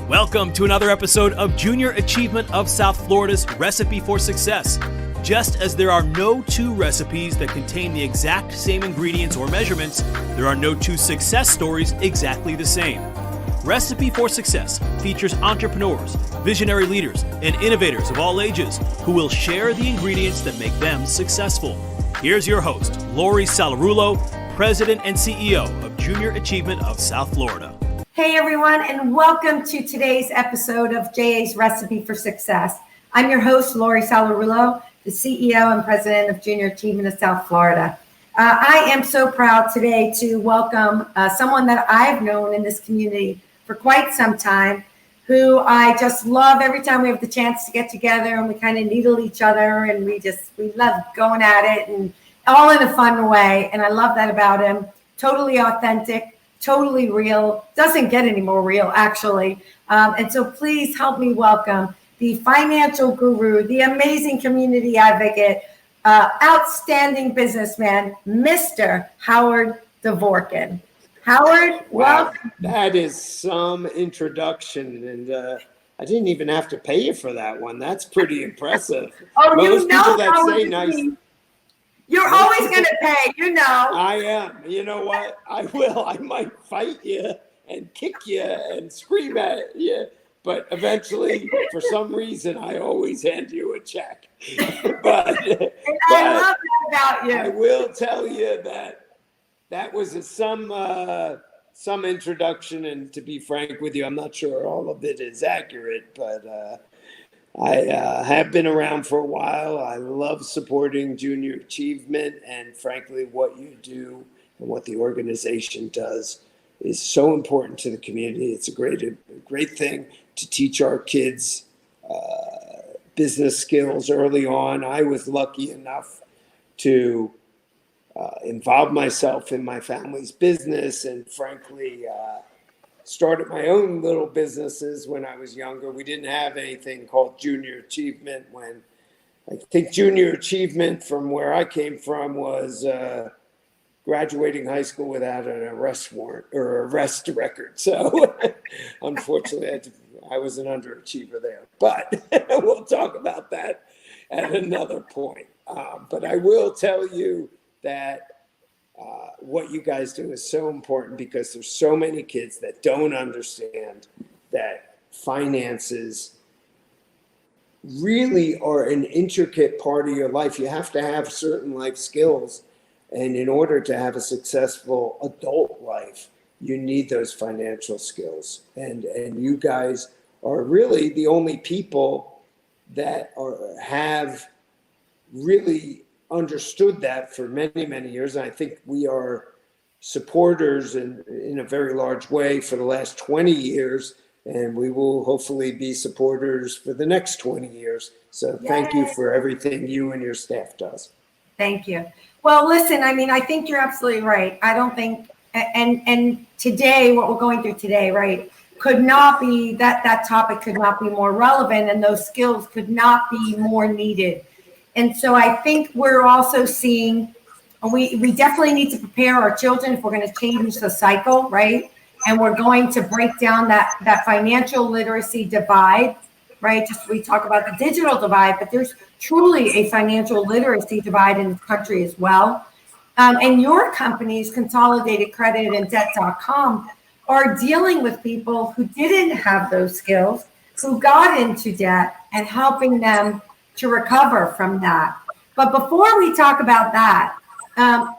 Welcome to another episode of Junior Achievement of South Florida's Recipe for Success. Just as there are no two recipes that contain the exact same ingredients or measurements, there are no two success stories exactly the same. Recipe for Success features entrepreneurs, visionary leaders, and innovators of all ages who will share the ingredients that make them successful. Here's your host, Lori Salarulo, President and CEO of Junior Achievement of South Florida. Hey everyone, and welcome to today's episode of JA's Recipe for Success. I'm your host, Lori Salarulo, the CEO and President of Junior Achievement of South Florida. I am so proud today to welcome someone that I've known in this community for quite some time, who I just love every time we have the chance to get together and we kind of needle each other and we love going at it and all in a fun way. And I love that about him. Totally authentic, totally real, doesn't get any more real actually. And so please help me welcome the financial guru, the amazing community advocate, outstanding businessman, Mr. Howard Dvorkin. Howard, wow, welcome. That is some introduction, and I didn't even have to pay you for that one. That's pretty impressive. Oh, Most you know people that say Howard, nice. You're always going to pay, you know. I am. You know what? I will. I might fight you and kick you and scream at you, but eventually, for some reason, I always hand you a check. but I love that about you. I will tell you that was some introduction, and to be frank with you, I'm not sure all of it is accurate, but I have been around for a while. I love supporting Junior Achievement, and frankly, what you do and what the organization does is so important to the community. It's a great thing to teach our kids business skills early on. I was lucky enough to involve myself in my family's business and frankly started my own little businesses when I was younger. We didn't have anything called Junior Achievement when I think Junior Achievement from where I came from was graduating high school without an arrest warrant or arrest record. So unfortunately I was an underachiever there, but we'll talk about that at another point. But I will tell you that what you guys do is so important because there's so many kids that don't understand that finances really are an intricate part of your life. You have to have certain life skills, and in order to have a successful adult life, you need those financial skills. And you guys are really the only people that have really understood that for many, many years. And I think we are supporters in a very large way for the last 20 years, and we will hopefully be supporters for the next 20 years. So thank you for everything you and your staff does. Thank you. Well, listen, I mean, I think you're absolutely right. I don't think, and today, what we're going through today, right, could not be, that topic could not be more relevant, and those skills could not be more needed. And so I think we're also seeing, we definitely need to prepare our children if we're going to change the cycle, right? And we're going to break down that financial literacy divide, right? Just we talk about the digital divide, but there's truly a financial literacy divide in this country as well. And your companies, Consolidated Credit and Debt.com, are dealing with people who didn't have those skills, who got into debt, and helping them to recover from that. But before we talk about that,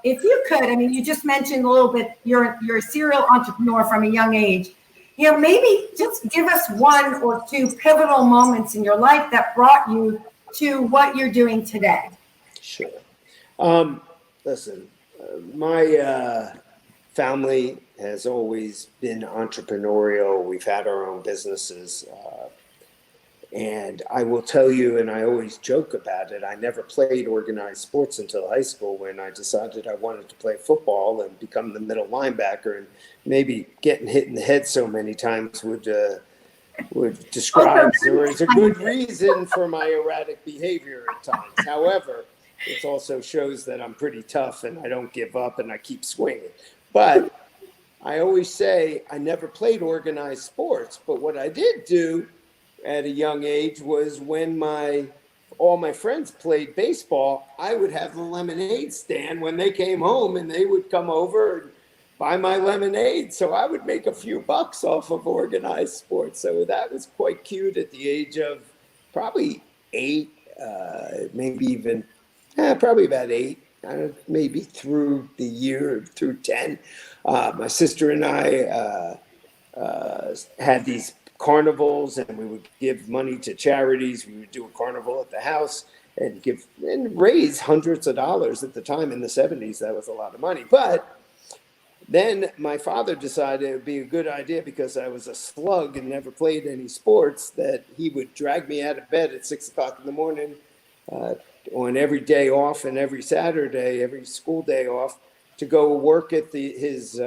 if you could, I mean, you just mentioned a little bit, you're a serial entrepreneur from a young age. You know, maybe just give us one or two pivotal moments in your life that brought you to what you're doing today. Sure. Listen, my family has always been entrepreneurial. We've had our own businesses. And I will tell you, and I always joke about it, I never played organized sports until high school when I decided I wanted to play football and become the middle linebacker. And maybe getting hit in the head so many times would describe there is a good reason for my erratic behavior at times. However, it also shows that I'm pretty tough and I don't give up and I keep swinging. But I always say I never played organized sports, but what I did do at a young age was when all my friends played baseball, I would have the lemonade stand when they came home, and they would come over and buy my lemonade. So I would make a few bucks off of organized sports. So that was quite cute at the age of probably 8, maybe even, probably about 8, maybe through the year, through 10. My sister and I had these carnivals, and we would give money to charities. We would do a carnival at the house and raise hundreds of dollars. At the time in the 70s, that was a lot of money. But then my father decided it would be a good idea, because I was a slug and never played any sports, that he would drag me out of bed at 6 o'clock in the morning on every day off, and every Saturday, every school day off, to go work at his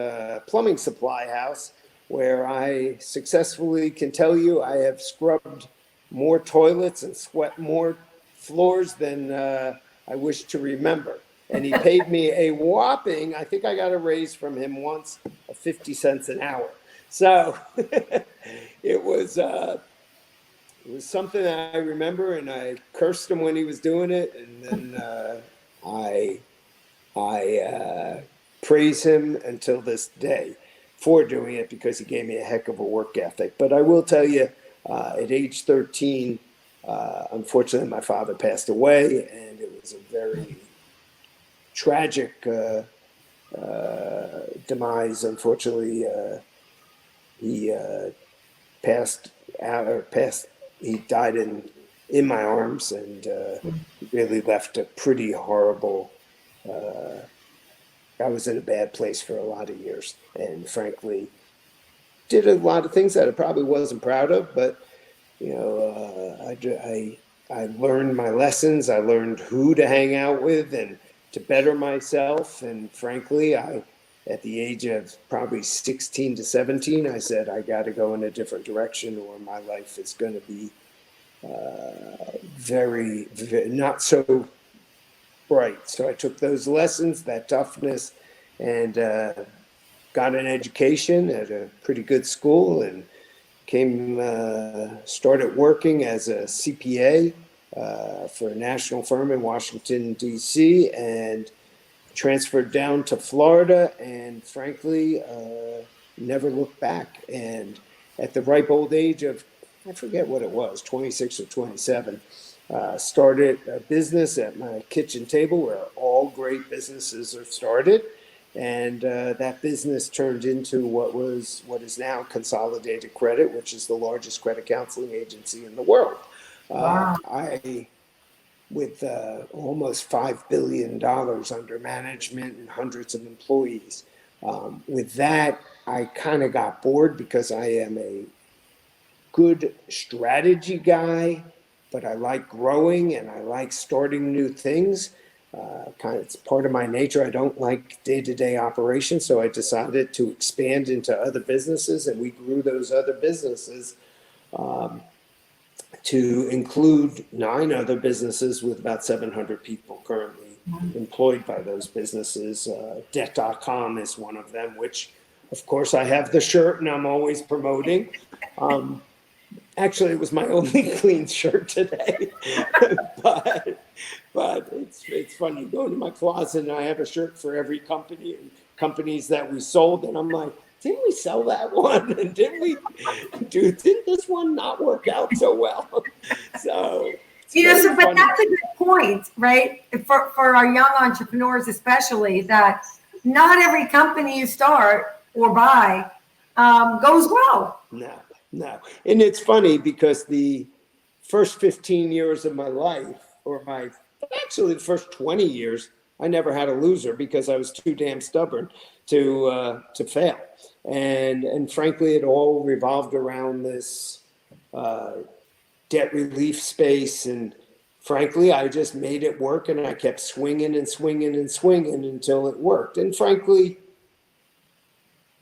plumbing supply house, where I successfully can tell you I have scrubbed more toilets and swept more floors than I wish to remember. And he paid me a whopping, I think I got a raise from him once, of 50 cents an hour. So it was something that I remember, and I cursed him when he was doing it. And then I praise him until this day for doing it, because he gave me a heck of a work ethic. But I will tell you, at age 13, unfortunately, my father passed away, and it was a very tragic demise. Unfortunately, he he died in my arms, and he really left a pretty horrible, I was in a bad place for a lot of years, and frankly, did a lot of things that I probably wasn't proud of. But I learned my lessons. I learned who to hang out with and to better myself. And frankly, at the age of probably 16 to 17, I said, I got to go in a different direction, or my life is going to be very, very not so bright. So I took those lessons, that toughness, and got an education at a pretty good school, and started working as a CPA for a national firm in Washington, D.C., and transferred down to Florida, and frankly, never looked back. And at the ripe old age of, I forget what it was, 26 or 27, started a business at my kitchen table, where all great businesses are started. And that business turned into what is now Consolidated Credit, which is the largest credit counseling agency in the world. Wow. With almost $5 billion under management and hundreds of employees. With that, I kind of got bored, because I am a good strategy guy, but I like growing and I like starting new things. It's part of my nature. I don't like day-to-day operations, so I decided to expand into other businesses, and we grew those other businesses to include 9 other businesses with about 700 people currently employed by those businesses. Debt.com is one of them, which, of course, I have the shirt and I'm always promoting. Actually, it was my only clean shirt today, but it's funny. You go into my closet and I have a shirt for every company and companies that we sold, and I'm like, didn't we sell that one? And didn't this one not work out so well? So but that's a good point, right? For our young entrepreneurs, especially, that not every company you start or buy goes well. No. And it's funny, because the first 15 years of my life, or actually the first 20 years, I never had a loser, because I was too damn stubborn to fail. And frankly, it all revolved around this debt relief space. And frankly, I just made it work, and I kept swinging and swinging and swinging until it worked. And frankly,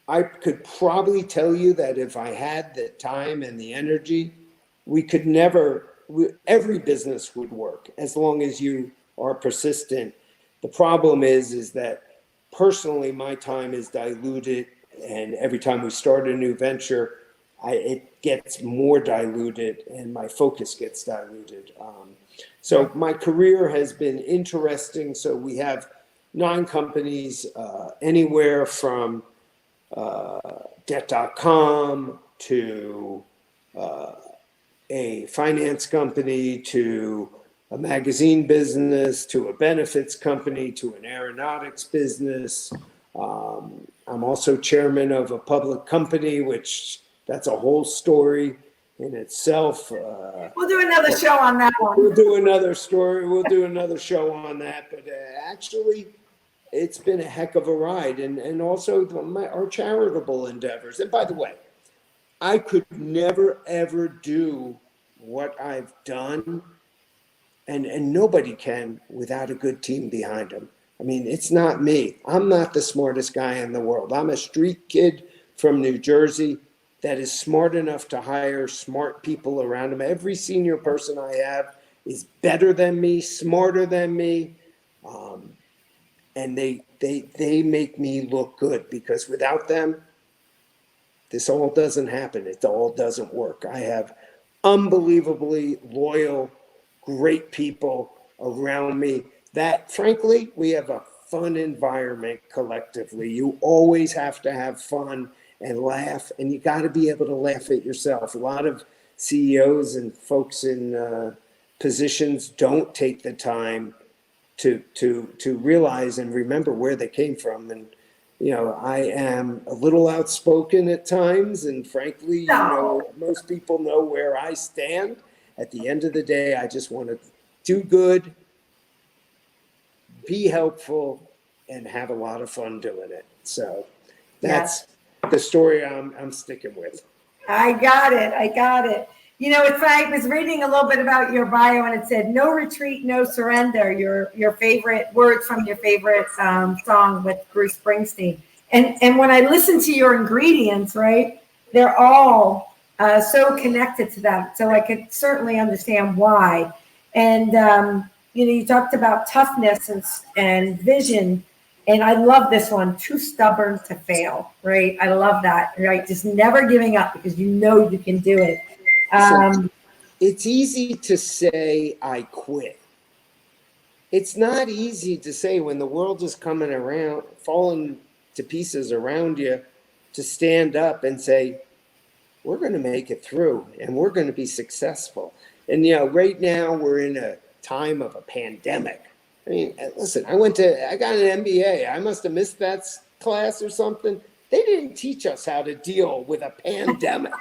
I could probably tell you that if I had the time and the energy, every business would work, as long as you are persistent. The problem is that personally, my time is diluted And every time we start a new venture, it gets more diluted and my focus gets diluted. So my career has been interesting. So we have 9 companies, anywhere from Debt.com to a finance company to a magazine business to a benefits company to an aeronautics business. I'm also chairman of a public company, which that's a whole story in itself. We'll do another show on that one. We'll do another story. We'll do another show on that. But actually, it's been a heck of a ride. And also our charitable endeavors. And by the way, I could never, ever do what I've done. And nobody can without a good team behind them. I mean, it's not me. I'm not the smartest guy in the world. I'm a street kid from New Jersey that is smart enough to hire smart people around him. Every senior person I have is better than me, smarter than me. And they make me look good, because without them, this all doesn't happen. It all doesn't work. I have unbelievably loyal, great people around me that, frankly, we have a fun environment collectively. You always have to have fun and laugh, and you got to be able to laugh at yourself. A lot of CEOs and folks in positions don't take the time to realize and remember where they came from. And I am a little outspoken at times, and frankly, most people know where I stand. At the end of the day, I just want to do good, be helpful, and have a lot of fun doing it. So that's the story I'm sticking with. I got it. It's like I was reading a little bit about your bio, and it said, "No retreat, no surrender." Your favorite words from your favorite song with Bruce Springsteen. And when I listen to your ingredients, right, they're all so connected to that. So I could certainly understand why. And you talked about toughness and vision. And I love this one, too stubborn to fail, right? I love that, right? Just never giving up, because you can do it. So it's easy to say I quit. It's not easy to say when the world is coming around, falling to pieces around you, to stand up and say, we're going to make it through and we're going to be successful. And, right now we're in a time of a pandemic. I mean, listen, I got an MBA. I must have missed that class or something. They didn't teach us how to deal with a pandemic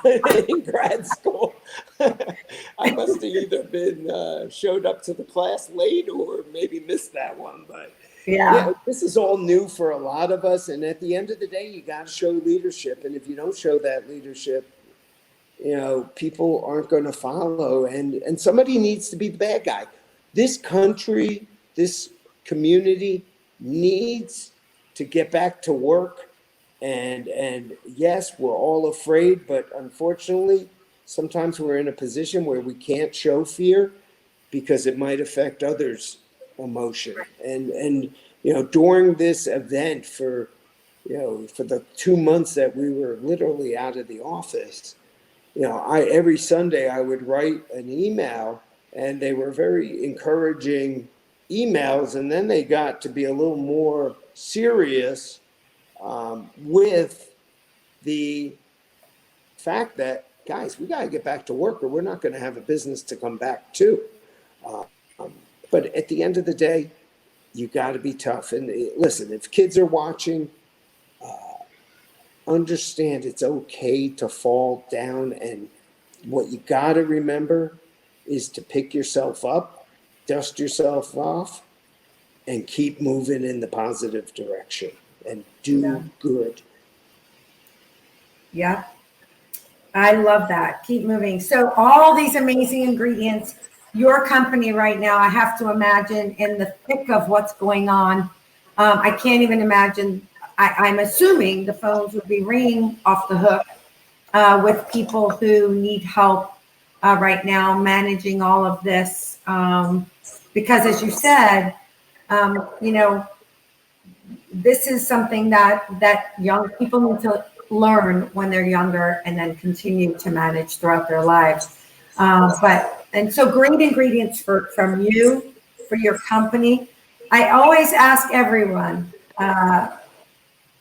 in grad school. I must have either been showed up to the class late or maybe missed that one. But yeah, this is all new for a lot of us. And at the end of the day, you got to show leadership. And if you don't show that leadership, people aren't going to follow. And somebody needs to be the bad guy. This country, this community needs to get back to work. And yes, we're all afraid, but unfortunately, sometimes we're in a position where we can't show fear because it might affect others' emotion. And during this event for the 2 months that we were literally out of the office, every Sunday I would write an email, and they were very encouraging emails, and then they got to be a little more serious with the fact that, guys, we got to get back to work or we're not going to have a business to come back to. But at the end of the day, you got to be tough. And listen, if kids are watching, understand it's okay to fall down. And what you got to remember is to pick yourself up, dust yourself off, and keep moving in the positive direction. And do good. Yeah, I love that. Keep moving. So all these amazing ingredients, your company right now, I have to imagine in the thick of what's going on. I can't even imagine. I'm assuming the phones would be ringing off the hook with people who need help right now managing all of this. Because as you said, this is something that young people need to learn when they're younger and then continue to manage throughout their lives. And so great ingredients from you, for your company. I always ask everyone,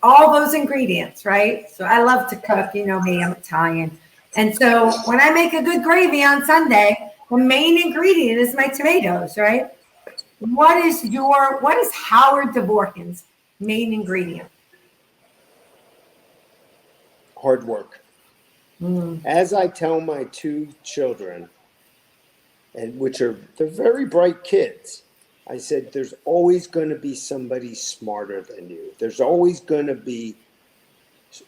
all those ingredients, right? So I love to cook, you know me, I'm Italian. And so when I make a good gravy on Sunday, the main ingredient is my tomatoes, right? What is Howard Dvorkin's main ingredient? Hard work. As I tell my two children, they're very bright kids, I said, there's always going to be somebody smarter than you. There's always going to be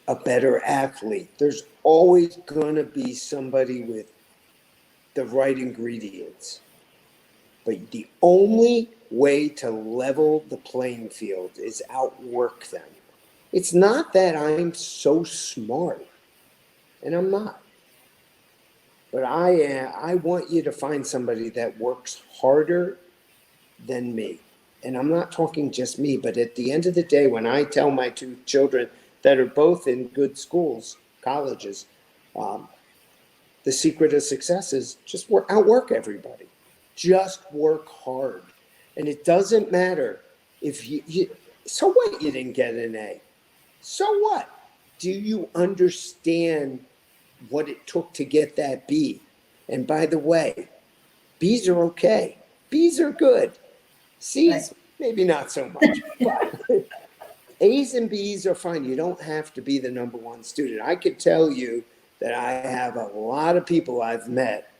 a better athlete. There's always going to be somebody with the right ingredients. But the only way to level the playing field is outwork them. It's not that I'm so smart, and I'm not. But I want you to find somebody that works harder than me. And I'm not talking just me, but at the end of the day, when I tell my two children that are both in good schools, colleges, the secret of success is just outwork everybody. Just work hard. And it doesn't matter if so what you didn't get an A? So what? Do you understand what it took to get that B? And by the way, B's are okay. B's are good. C's, maybe not so much. But A's and B's are fine. You don't have to be the number one student. I could tell you that I have a lot of people I've met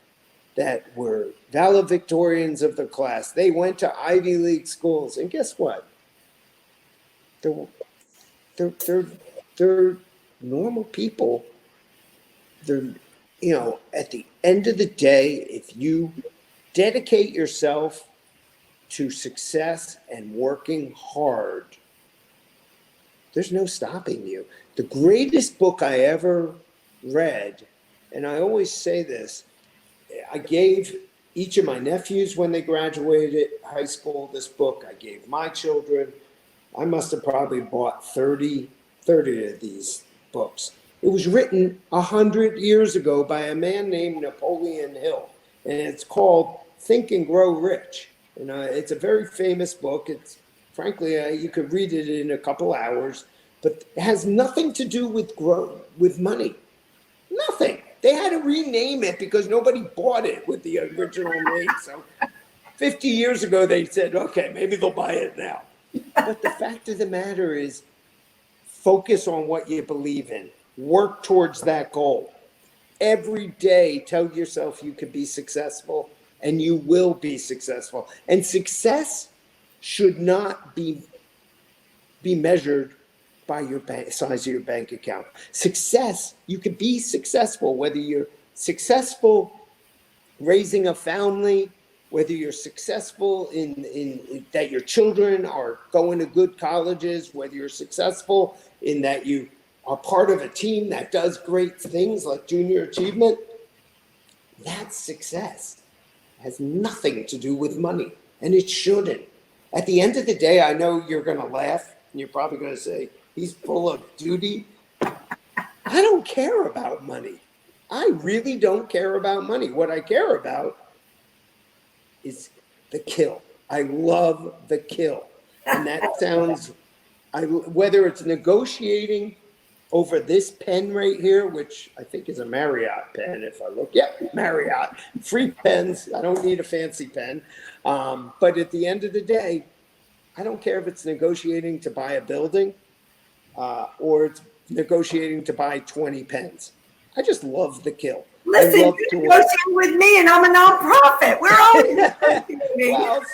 that were valedictorians of the class. They went to Ivy League schools, and guess what? They're normal people. They're, at the end of the day, if you dedicate yourself to success and working hard, there's no stopping you. The greatest book I ever read, and I always say this, I gave each of my nephews when they graduated high school this book. I gave my children. I must have probably bought 30 of these books. It was written 100 years ago by a man named Napoleon Hill, and it's called Think and Grow Rich. And it's a very famous book. It's frankly, you could read it in a couple hours, but it has nothing to do with money. Nothing. They had to rename it because nobody bought it with the original name. So 50 years ago, they said, okay, maybe they'll buy it now. But the fact of the matter is, focus on what you believe in. Work towards that goal. Every day, tell yourself you could be successful, and you will be successful. And success should not be measured by your size of your bank account. Success, you could be successful, whether you're successful raising a family, whether you're successful in that your children are going to good colleges, whether you're successful in that you are part of a team that does great things like junior achievement. That's success. It has nothing to do with money, and it shouldn't. At the end of the day, I know you're going to laugh, and you're probably going to say, he's full of duty. I don't care about money. I really don't care about money. What I care about is the kill. I love the kill. And that sounds, whether it's negotiating over this pen right here, which I think is a Marriott pen, if I look. Yeah, Marriott. Free pens. I don't need a fancy pen. But at the end of the day, I don't care if it's negotiating to buy a building or it's negotiating to buy 20 pens. I just love the kill. Listen, you're negotiating with me, and I'm a nonprofit. We're all negotiating. Well,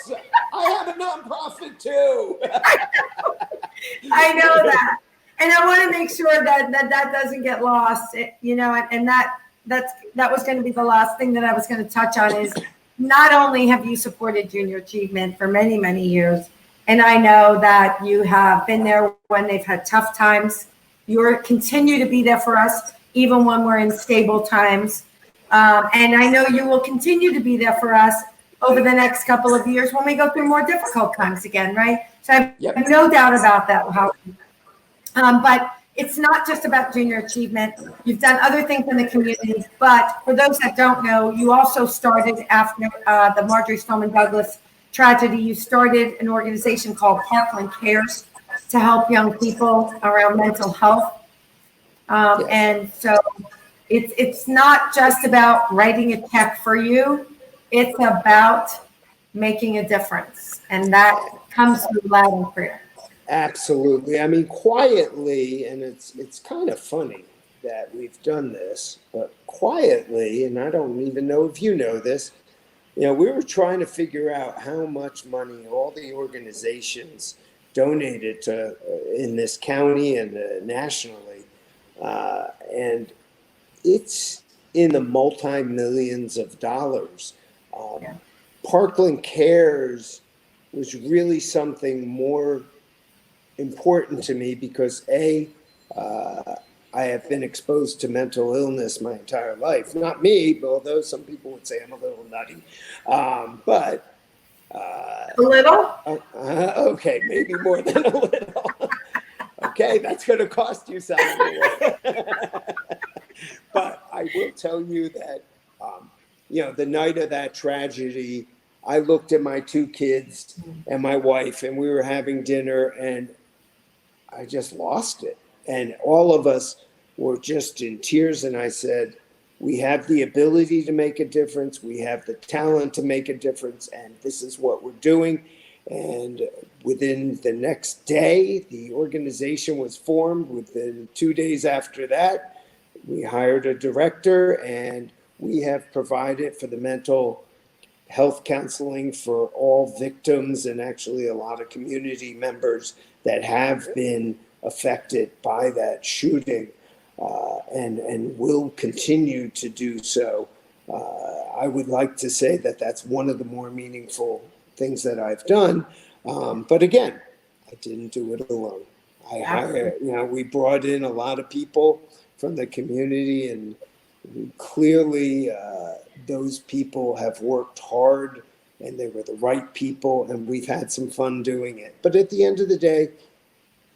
I have a nonprofit too. I know that. And I want to make sure that doesn't get lost, and that was going to be the last thing that I was going to touch on is not only have you supported Junior Achievement for many, many years, and I know that you have been there when they've had tough times. You continue to be there for us, even when we're in stable times. And I know you will continue to be there for us over the next couple of years when we go through more difficult times again, right? So I have no doubt about that, Howard. But it's not just about junior achievement. You've done other things in the community, but for those that don't know, you also started after the Marjorie Stoneman Douglas tragedy. You started an organization called Parkland Cares to help young people around mental health. And so it's not just about writing a check for you. It's about making a difference. And that comes through loud and clear. Absolutely. I mean, quietly, and it's kind of funny that we've done this, but quietly, and I don't even know if you know this, we were trying to figure out how much money all the organizations donated to in this county and nationally. And it's in the multi-millions of dollars. Parkland Cares was really something more important to me because I have been exposed to mental illness my entire life. Not me, although some people would say I'm a little nutty. But a little? Okay, maybe more than a little. Okay, that's going to cost you something. But I will tell you that, the night of that tragedy, I looked at my two kids and my wife, and we were having dinner, and I just lost it. And all of us were just in tears. And I said, we have the ability to make a difference. We have the talent to make a difference. And this is what we're doing. And within the next day, the organization was formed. Within 2 days after that, we hired a director, and we have provided for the mental health counseling for all victims and actually a lot of community members that have been affected by that shooting, and will continue to do so. I would like to say that that's one of the more meaningful things that I've done. But again, I didn't do it alone. I hired, we brought in a lot of people from the community, and clearly those people have worked hard, and they were the right people, and we've had some fun doing it. But at the end of the day,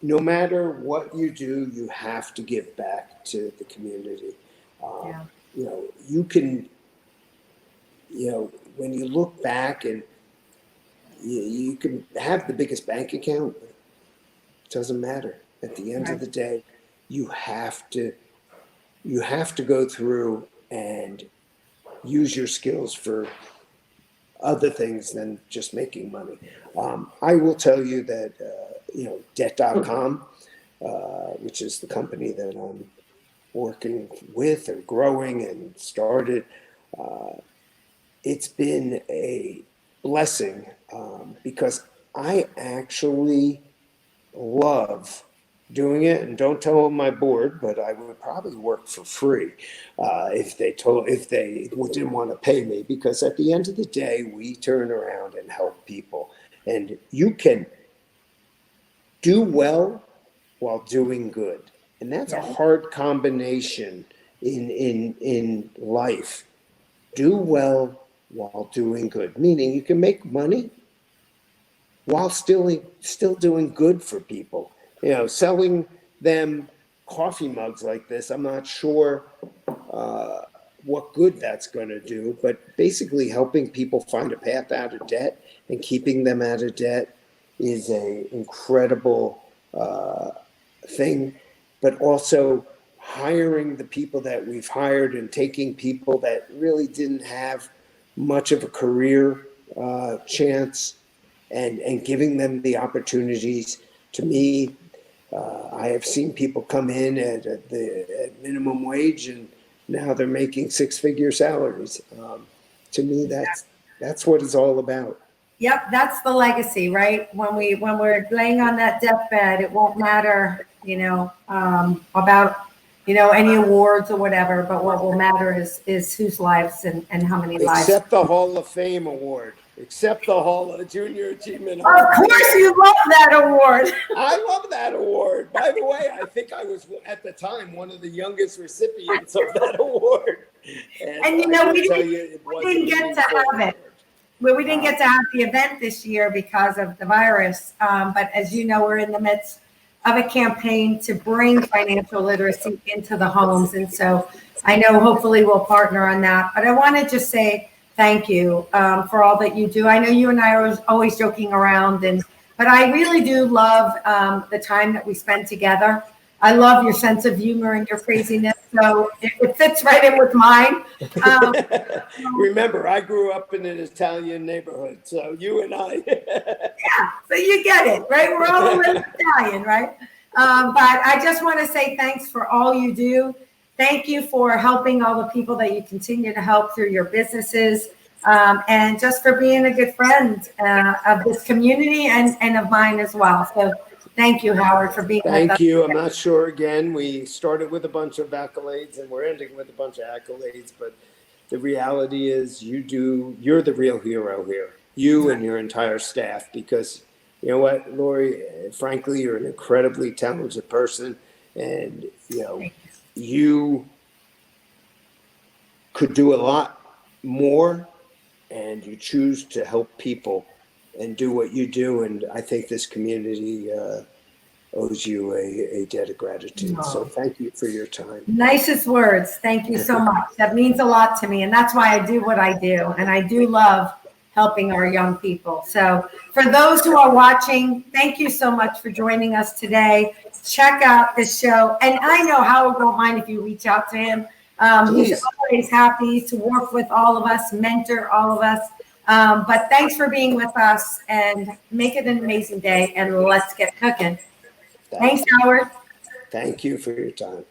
no matter what you do, you have to give back to the community. You can, when you look back, and you can have the biggest bank account, but it doesn't matter. At the end of the day, you have to go through and use your skills for other things than just making money. I will tell you that, Debt.com, which is the company that I'm working with and growing and started, it's been a blessing because I actually love doing it. And don't tell my board, but I would probably work for free if they didn't want to pay me, because at the end of the day, we turn around and help people. And you can do well while doing good. And that's a hard combination in life. Do well while doing good, meaning you can make money while still doing good for people. Selling them coffee mugs like this, I'm not sure what good that's going to do, but basically helping people find a path out of debt and keeping them out of debt is an incredible thing. But also hiring the people that we've hired and taking people that really didn't have much of a career chance and giving them the opportunities. To me, I have seen people come in at minimum wage, and now they're making six-figure salaries. To me, that's what it's all about. Yep, that's the legacy, right? When we're laying on that deathbed, it won't matter, about any awards or whatever. But what will matter is whose lives and how many lives. Except the Hall of Fame award. Except the Hall of Junior Achievement. Of course, you love that award. I love that award. By the way, I think I was at the time one of the youngest recipients of that award. And we didn't get to have it. we didn't get to have the event this year because of the virus. But as you know, we're in the midst of a campaign to bring financial literacy into the homes. And so I know hopefully we'll partner on that. But I want to just say thank you for all that you do. I know you and I are always joking around, but I really do love the time that we spend together. I love your sense of humor and your craziness. So it fits right in with mine. Remember, I grew up in an Italian neighborhood, so you and I. Yeah, so you get it, right? We're all a little Italian, right? But I just want to say thanks for all you do. Thank you for helping all the people that you continue to help through your businesses, and just for being a good friend of this community and of mine as well. So thank you, Howard, for being with us. Thank you. I'm not sure, again, we started with a bunch of accolades and we're ending with a bunch of accolades, but the reality is you're the real hero here, you and your entire staff, because you know what, Lori, frankly, you're an incredibly talented person, and you could do a lot more, and you choose to help people and do what you do. And I think this community owes you a debt of gratitude. Oh. So thank you for your time. Nicest words. Thank you so much. That means a lot to me. And that's why I do what I do. And I do love helping our young people. So for those who are watching, thank you so much for joining us today. Check out this show. And I know Howard won't mind if you reach out to him. He's always happy to work with all of us, mentor all of us. But thanks for being with us, and make it an amazing day, and let's get cooking. Thanks, Howard. Thank you for your time.